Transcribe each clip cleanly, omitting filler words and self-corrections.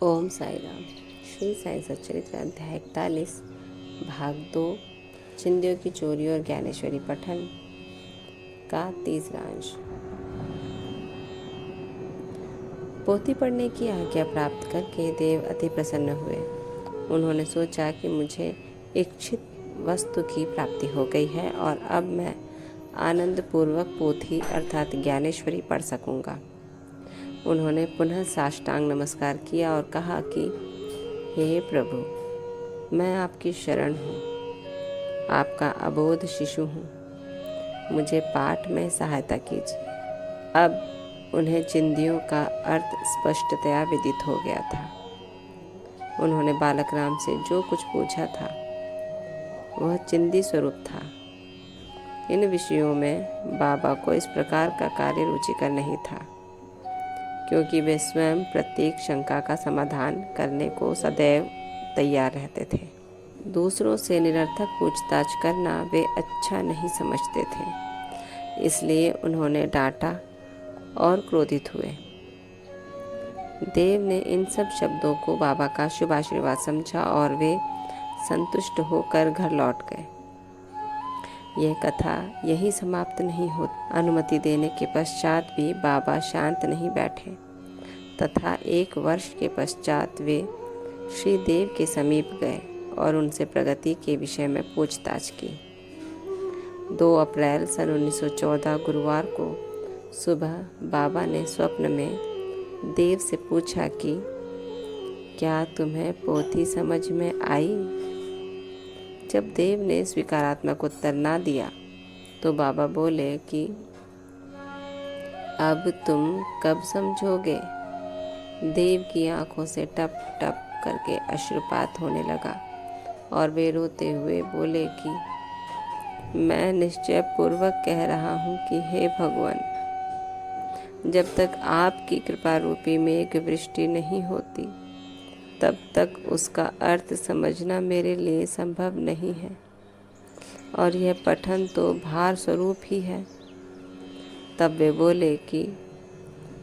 ओम साई राम। श्री साई सच्चरित्र अध्याय 41 भाग 2 चिंदियों की चोरी और ज्ञानेश्वरी पठन का तीसरा अंश। पोथी पढ़ने की आज्ञा प्राप्त करके देव अति प्रसन्न हुए। उन्होंने सोचा कि मुझे इच्छित वस्तु की प्राप्ति हो गई है और अब मैं आनंद पूर्वक पोथी अर्थात ज्ञानेश्वरी पढ़ सकूंगा। उन्होंने पुनः साष्टांग नमस्कार किया और कहा कि हे प्रभु, मैं आपकी शरण हूँ, आपका अबोध शिशु हूँ, मुझे पाठ में सहायता कीजिए। अब उन्हें चिंदियों का अर्थ स्पष्टतया विदित हो गया था। उन्होंने बालक राम से जो कुछ पूछा था वह चिंदी स्वरूप था। इन विषयों में बाबा को इस प्रकार का कार्य रुचिकर नहीं था, क्योंकि वे स्वयं प्रत्येक शंका का समाधान करने को सदैव तैयार रहते थे। दूसरों से निरर्थक पूछताछ करना वे अच्छा नहीं समझते थे, इसलिए उन्होंने डांटा और क्रोधित हुए। देव ने इन सब शब्दों को बाबा का शुभ आशीर्वाद समझा और वे संतुष्ट होकर घर लौट गए। यह कथा यही समाप्त नहीं होती। अनुमति देने के पश्चात भी बाबा शांत नहीं बैठे तथा 1 वर्ष के पश्चात वे श्री देव के समीप गए और उनसे प्रगति के विषय में पूछताछ की। 2 अप्रैल सन 1914 गुरुवार को सुबह बाबा ने स्वप्न में देव से पूछा कि क्या तुम्हें पोथी समझ में आई? जब देव ने स्वीकारात्मक उत्तर ना दिया तो बाबा बोले कि अब तुम कब समझोगे? देव की आंखों से टप टप करके अश्रुपात होने लगा और वे रोते हुए बोले कि मैं निश्चय पूर्वक कह रहा हूँ कि हे भगवान, जब तक आपकी कृपा रूपी मेघ वृष्टि नहीं होती तब तक उसका अर्थ समझना मेरे लिए संभव नहीं है, और यह पठन तो भार स्वरूप ही है। तब वे बोले कि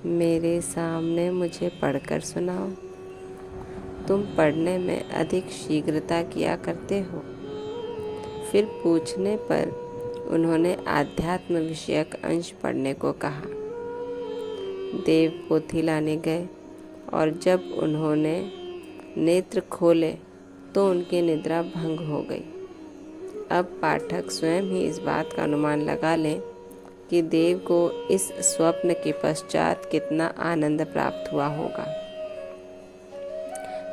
मेरे सामने मुझे पढ़कर सुनाओ। तुम पढ़ने में अधिक शीघ्रता किया करते हो। फिर पूछने पर उन्होंने आध्यात्म विषयक अंश पढ़ने को कहा। देव पोथी लाने गए और जब उन्होंने नेत्र खोले तो उनकी निद्रा भंग हो गई। अब पाठक स्वयं ही इस बात का अनुमान लगा लें कि देव को इस स्वप्न के पश्चात कितना आनंद प्राप्त हुआ होगा।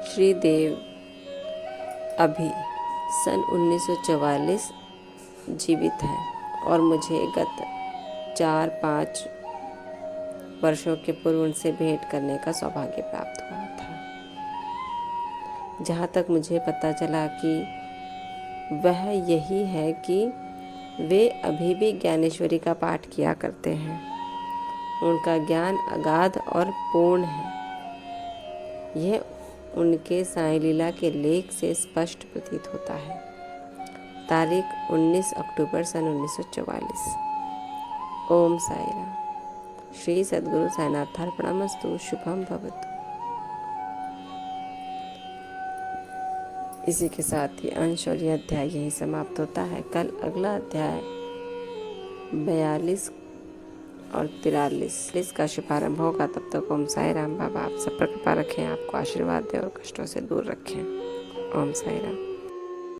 श्री देव अभी सन 1944 जीवित हैं और मुझे गत 4-5 वर्षों के पूर्व उनसे भेंट करने का सौभाग्य प्राप्त हुआ था। जहाँ तक मुझे पता चला कि वह यही है कि वे अभी भी ज्ञानेश्वरी का पाठ किया करते हैं। उनका ज्ञान अगाध और पूर्ण है। यह उनके साईं लीला के लेख से स्पष्ट प्रतीत होता है। तारीख 19 अक्टूबर सन 1944। ओम साई राम। श्री सद्गुरु साईनाथार्पणमस्तु। शुभम भवतु। इसी के साथ ही अंश और यह अध्याय यही समाप्त होता है। कल अगला अध्याय 42 और 43 का शुभारंभ होगा। तब तक ओम साई राम। बाबा आप सब पर कृपा रखें, आपको आशीर्वाद दें और कष्टों से दूर रखें। ओम साई राम।